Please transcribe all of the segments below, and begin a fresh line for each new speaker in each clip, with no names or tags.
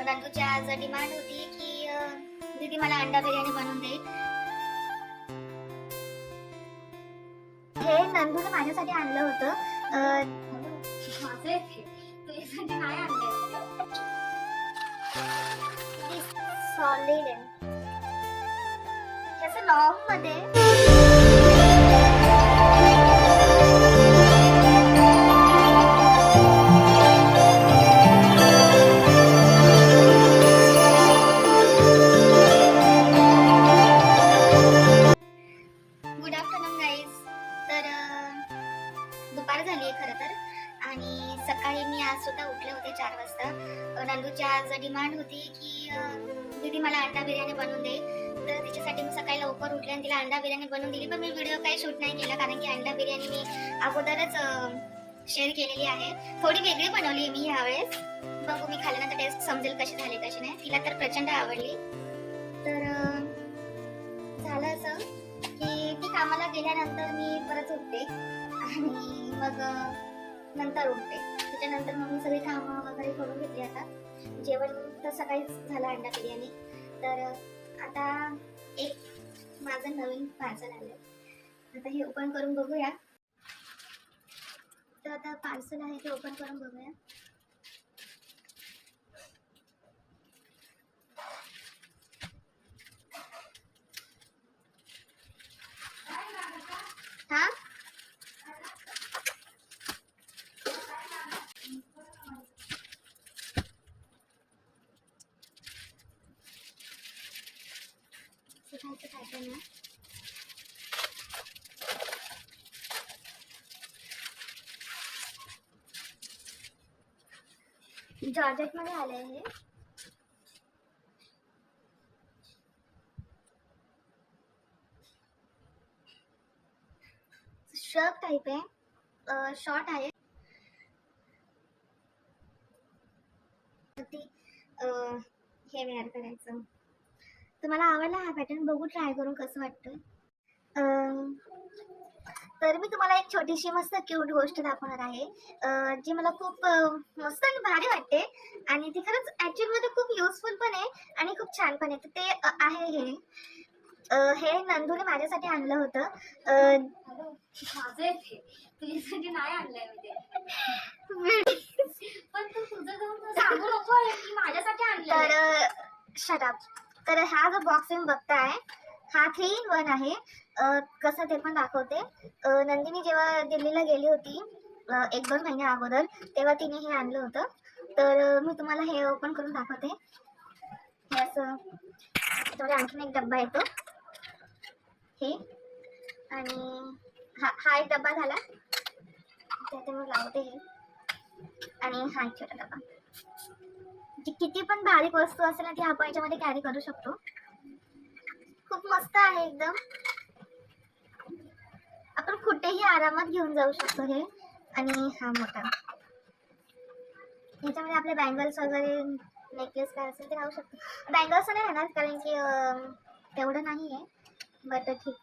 नंदूची आज डिमांड होती की दीदी मला अंडा बिर्याणी बनवून दे. हे नंदूने माझ्यासाठी आणलं होतं. तुझ्यासाठी नाही आणलं. सॉलिड आहे त्याचं लॉंग मध्ये. Good afternoon guys. तर दुपार झाली आहे खरं तर, आणि सकाळी मी आज सुद्धा उठले होते 4 वाजता. नंदूची आज डिमांड होती की दीदी मला अंडा बिर्याणी बनवून दे. तर तिच्यासाठी मी सकाळी लवकर उठले आणि तिला अंडा बिर्याणी बनवून दिली. पण मी व्हिडिओ काही शूट नाही केला कारण की अंडा बिर्याणी मी अगोदरच शेअर केलेली आहे. थोडी वेगळी बनवली मी ह्यावेळेस. बघू मी खाल्ल्यानंतर टेस्ट समजेल कशी झाली कशी नाही. तिला तर प्रचंड आवडली. तर झालं असं की ती कामाला गेल्यानंतर मी परत उठते आणि मग नंतर उठते. त्याच्यानंतर मग मी सगळी कामं वगैरे करून घेतली. आता जेवण तर सकाळीच झालं अंडा बिर्याणी. तर आता एक माझं नवीन पार्सल आलं. आता हे ओपन करून बघूया. तर आता पार्सल आहे ते ओपन करून बघूया. हा काय ना जॉर्जेट मध्ये आले आहे. शर्ट टाइप आहे, शॉर्ट आहे. हे वेअर करायचं. तुम्हाला आवडला हा पॅटर्न? बघू ट्राय करून कसं वाटतं. तर मी तुम्हाला एक छोटीशी मस्त क्यूट गोष्ट दाखवणार आहे जी मला खूप मस्त आणि भारी वाटते. आणि ती खरंच ऍक्च्युअली मध्ये खूप युजफुल पण आहे आणि खूप छान पण आहे. तर ते आहे हे नंदूने माझ्यासाठी आणलं होतं. तुझ्यासाठी नाही आणलंय पण तू तुझं जाऊन सांगू नको की माझ्यासाठी आणलं. तर शट अप. तर हा जो बॉक्स तुम्ही बघताय हा 3 in 1 आहे. कसं ते पण दाखवते. नंदिनी जेव्हा दिल्लीला गेली होती 1-2 महिन्या अगोदर, तेव्हा तिने हे आणलं होतं. तर मी तुम्हाला हे ओपन करून दाखवते. हे असं त्यामध्ये आणखीन एक डब्बा येतो हे, आणि हा एक डब्बा झाला. त्यात मग लावते हे, आणि हा एक छोटा डब्बा. किती पण बारीक वस्तू असेल ना ती आपण याच्यामध्ये कॅरी करू शकतो. खूप मस्त आहे एकदम. आपण कुठेही आरामात घेऊन जाऊ शकतो हे. आणि हा मोठा, ह्याच्यामध्ये आपले बँगल्स वगैरे नेकलेस काय असेल ते राहू शकतो. बँगल्स नाही येणार कारण की तेवढं नाही आहे. बट ठीक,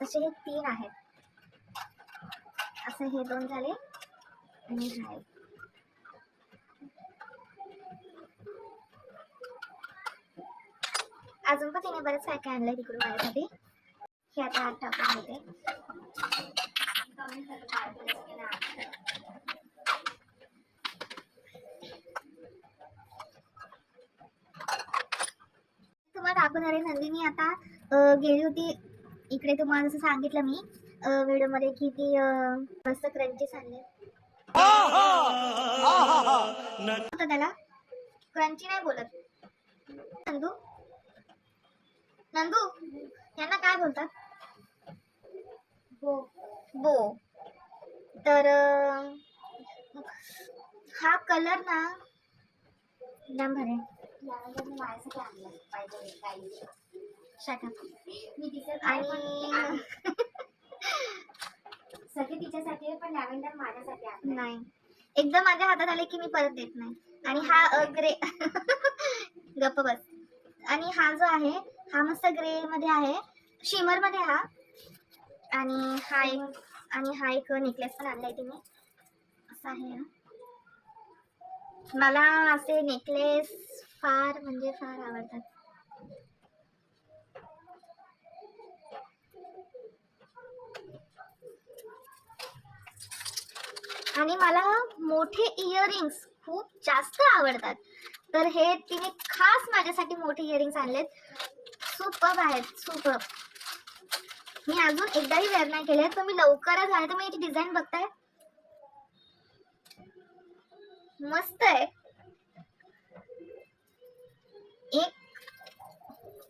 तसे हे 3 आहेत. असं हे 2 झाले आणि हा एक. अजून पण तिने बरंच काय काय आणलंय तिकडून माझ्यासाठी. हे आता आत टाकून देते. तुम्हाला दाखवणार आहे. नंदिनी आता गेली होती इकडे. तुम्हाला जसं सांगितलं मी व्हिडिओ मध्ये की ती मस्त क्रंचीस आणले. त्याला क्रंची नाही बोलत. नंदू नंदू यांना काय बोलतात? बो. तर हा कलर ना एकदम भारी. माझ्यासाठी आणलं पाहिजे आणि सगळे तिच्यासाठी पण लॅव्हेंडर माझ्यासाठी आणलं नाही. एकदम माझ्या हातात आले की मी परत देत नाही. आणि हा ग्रे गप्प बस. आणि हा जो आहे हा मस्त ग्रे मध्ये आहे, शिमर मध्ये हा. आणि हा एक नेकलेस पण आणलाय तिने. असं आहे. मला असे नेकलेस फार म्हणजे फार आवडतात. आणि मला मोठे इयरिंग्स खूप जास्त आवडतात, तर हे तिने खास माझ्यासाठी मोठे इयरिंग्स आणलेत. सुपर्ब आहेत, सुपर्ब. मी अजून एकदाही वेअर नाही केले, तर मी लवकरच आहे. तर मी याची डिझाईन बघताय, मस्त आहे. एक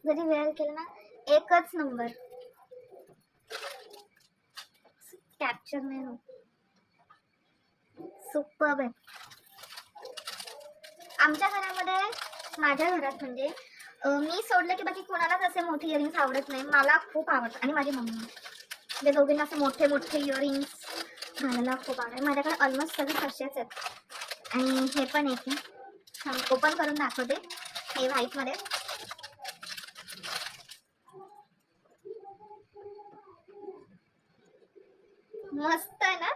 जरी वेअर केलं ना, एकच नंबर. कॅप्चर नाही होत, सुपर्ब आहे. आमच्या घरामध्ये, माझ्या घरात म्हणजे मी सोडलं की बाकी कोणालाच असे मोठे इयरिंग्स आवडत नाही. मला खूप आवडतात आणि माझी मम्मी, म्हणजे दोघींना असे मोठे मोठे इयरिंग्स घालायला खूप आवडतात. माझ्याकडे ऑलमोस्ट सगळे तसेच आहेत. आणि हे पण एक ओपन करून दाखवते, हे व्हाईट मध्ये. मस्त आहे ना,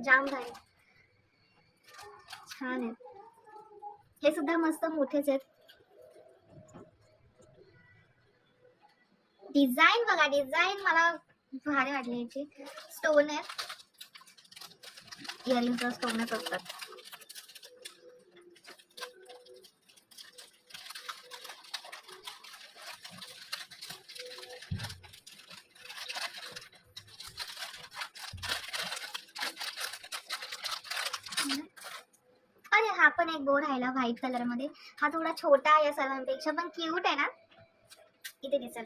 जाम भारी, छान आहे. हे सुद्धा मस्त मोठेच आहेत. डिझाईन बघा, डिझाईन मला भारी वाटली. याची स्टोन आहे, इयरिंगचा स्टोनच असतात. अरे हा पण एक बोर्ड राहिला व्हाईट कलर मध्ये. हा थोडा छोटा आहे या सर्वांपेक्षा, पण क्यूट आहे ना. इथे दिसेल.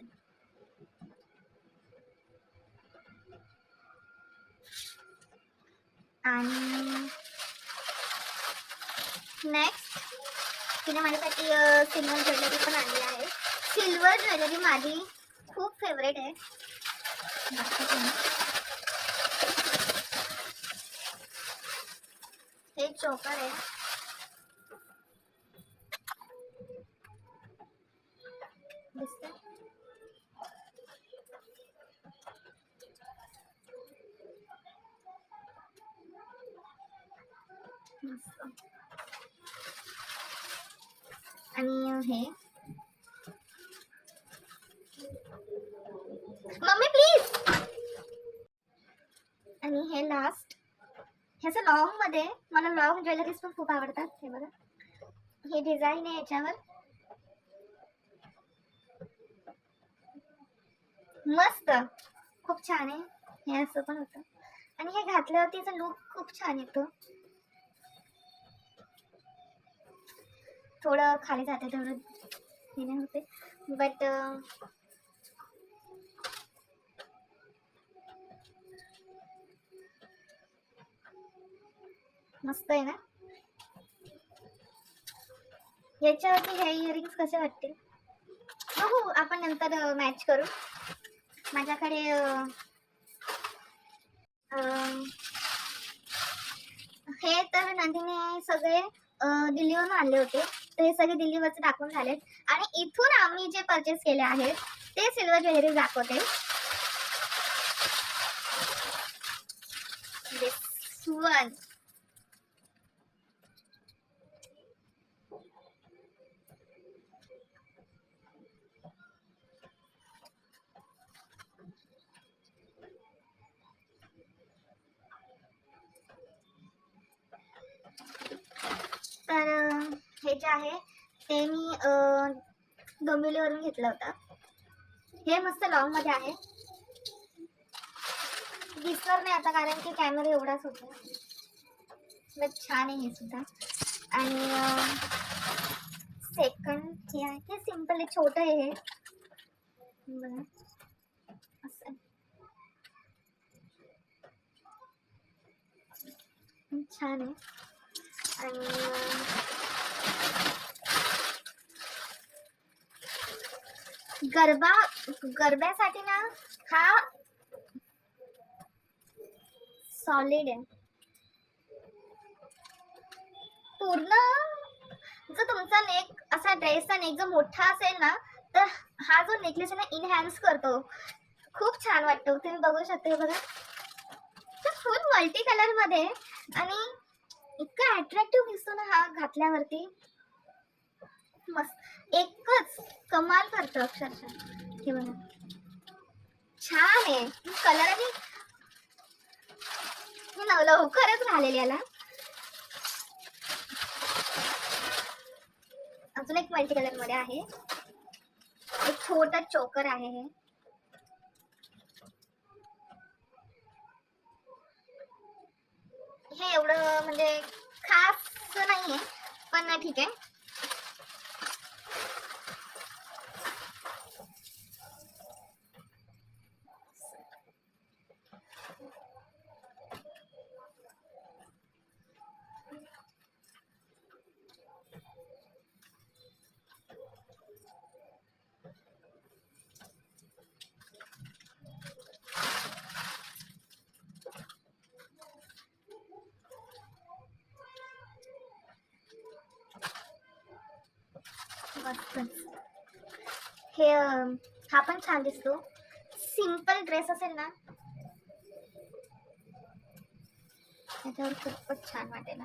आणि नेक्स्ट तिने माझ्यासाठी सिल्वर ज्वेलरी पण आणली आहे. सिल्वर ज्वेलरी माझी खूप फेवरेट आहे. हे चोकर आहे, दिसते. आणि हे मम्मी प्लीज. आणि हे लास्ट, ह्याचं लॉंग मध्ये, मला लॉंग ज्वेलरीज पण खूप आवडतात. हे बघा, हे डिझाईन आहे याच्यावर, मस्त, खूप छान आहे. हे असं पण होतं आणि हे घातल्यावरती याचा लुक खूप छान येतो. थोडं खाली जाते, थोडं हे नाही होते, बट मस्त आहे ना. याच्यावरती हे इयरिंग्स कसे वाटतील हो, आपण नंतर मॅच करू. माझ्याकडे हे तर नंदीने सगळे दिल्लीवरून आणले होते, तर हे सगळे दिल्लीवरचे दाखवून झालेत. आणि इथून आम्ही जे परचेस केले आहेत ते सिल्वर ज्वेलरी दाखवते. दिस वन, तर हे जे आहे ते मी डोंबिवलीवरून घेतलं होतं. हे मस्त लॉंग मध्ये आहे, दिसणार नाही आता कारण की कॅमेरा एवढाच होता, बट छान आहे हे सुद्धा. आणि सेकंड हे आहे, हे सिम्पल आहे, छोटं आहे हे बघा, असं छान आहे. आणि गरब्यासाठी ना हा सॉलिड आहे पूर्ण. जर तुमचा नेक असा ड्रेसचा नेक जर मोठा असेल ना, तर हा जो नेकलेस आहे ना इनहॅन्स करतो, खूप छान वाटतो. तुम्ही बघू शकता, बघा फुल मल्टी कलर मध्ये. आणि इतका अट्रॅक्टिव्ह दिसतो ना हा घातल्यावरती. मस्त एकच कमाल करतो अक्षरशः. हे बघा छान आहे कलर आणि लवकरच घालेल याला. अजून एक मल्टी कलर मध्ये आहे. एक छोटा चोकर आहे हे एवढं म्हणजे खास नाहीये पण ठीक आहे. हे हा पण छान दिसतो. सिंपल ड्रेस असेल ना त्याच्यावर खूपच छान वाटेल.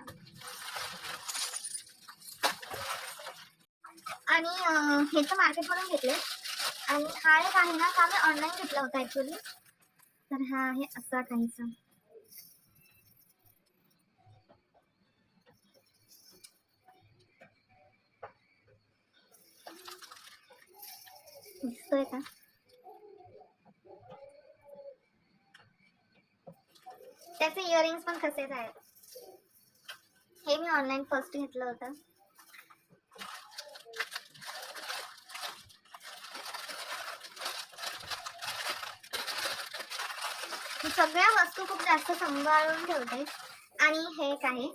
आणि हे तर मार्केटमधून घेतले आणि हा एक आहे ना का मी ऑनलाईन घेतला होता ऍक्च्युली. तर हा आहे असा काहीसा दिसतोय का. त्याचे इयरिंग्स पण कसेच आहेत. हे मी ऑनलाईन फर्स्ट घेतलं होतं. सगळ्या वस्तू खूप जास्त सांभाळून ठेवते. आणि हे एक आहे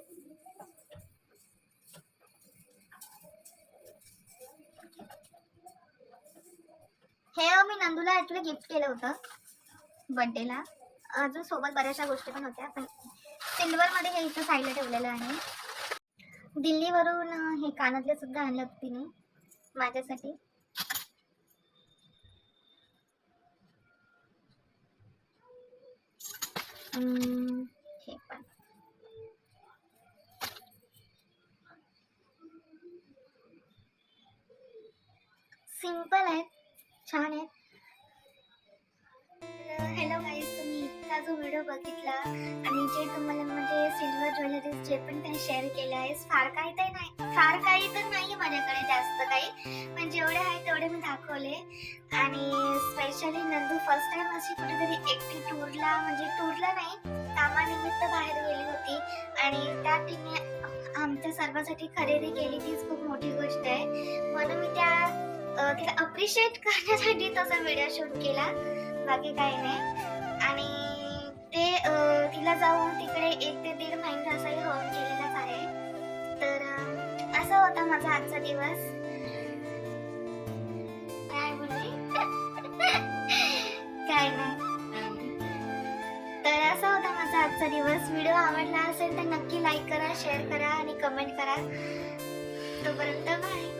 हे मी नंदूला ऍक्च्युली गिफ्ट केलं होतं बर्थडेला. अजून सोबत बऱ्याचशा गोष्टी पण होत्या पण सिल्वर मध्ये हे इथं साईडला ठेवलेलं आहे. दिल्लीवरून हे कानातले सुद्धा आणलं होतं तिने माझ्यासाठी. हे पण सिंपल आहे छान आहे. हॅलो गाईज, तुम्ही इतका जो व्हिडिओ बघितला आणि जे तुम्हाला म्हणजे सिल्वर ज्वेलरीज जे पण काही शेअर केलं आहे फार काही तर नाही माझ्याकडे जास्त काही पण जेवढे आहे तेवढे मी दाखवले. आणि स्पेशली नंदू फर्स्ट टाइम अशी कुठेतरी एकटी टूरला नाही कामानिमित्त बाहेर गेली होती आणि त्या तिने आमच्या सर्वांसाठी खरेदी केली. तीच खूप मोठी गोष्ट आहे म्हणून मी तिला अप्रिशिएट करण्यासाठी तसा व्हिडिओ शूट केला, बाकी काही नाही. आणि ते तिला जाऊन तिकडे 1 ते 1.5 महिना असाही होऊन गेलेलाच आहे. तर असा होता माझा आजचा दिवस. काय बोलली काय नाही. तर असा होता माझा आजचा दिवस. व्हिडिओ आवडला असेल तर नक्की लाईक करा, शेअर करा आणि कमेंट करा. तोपर्यंत बाय.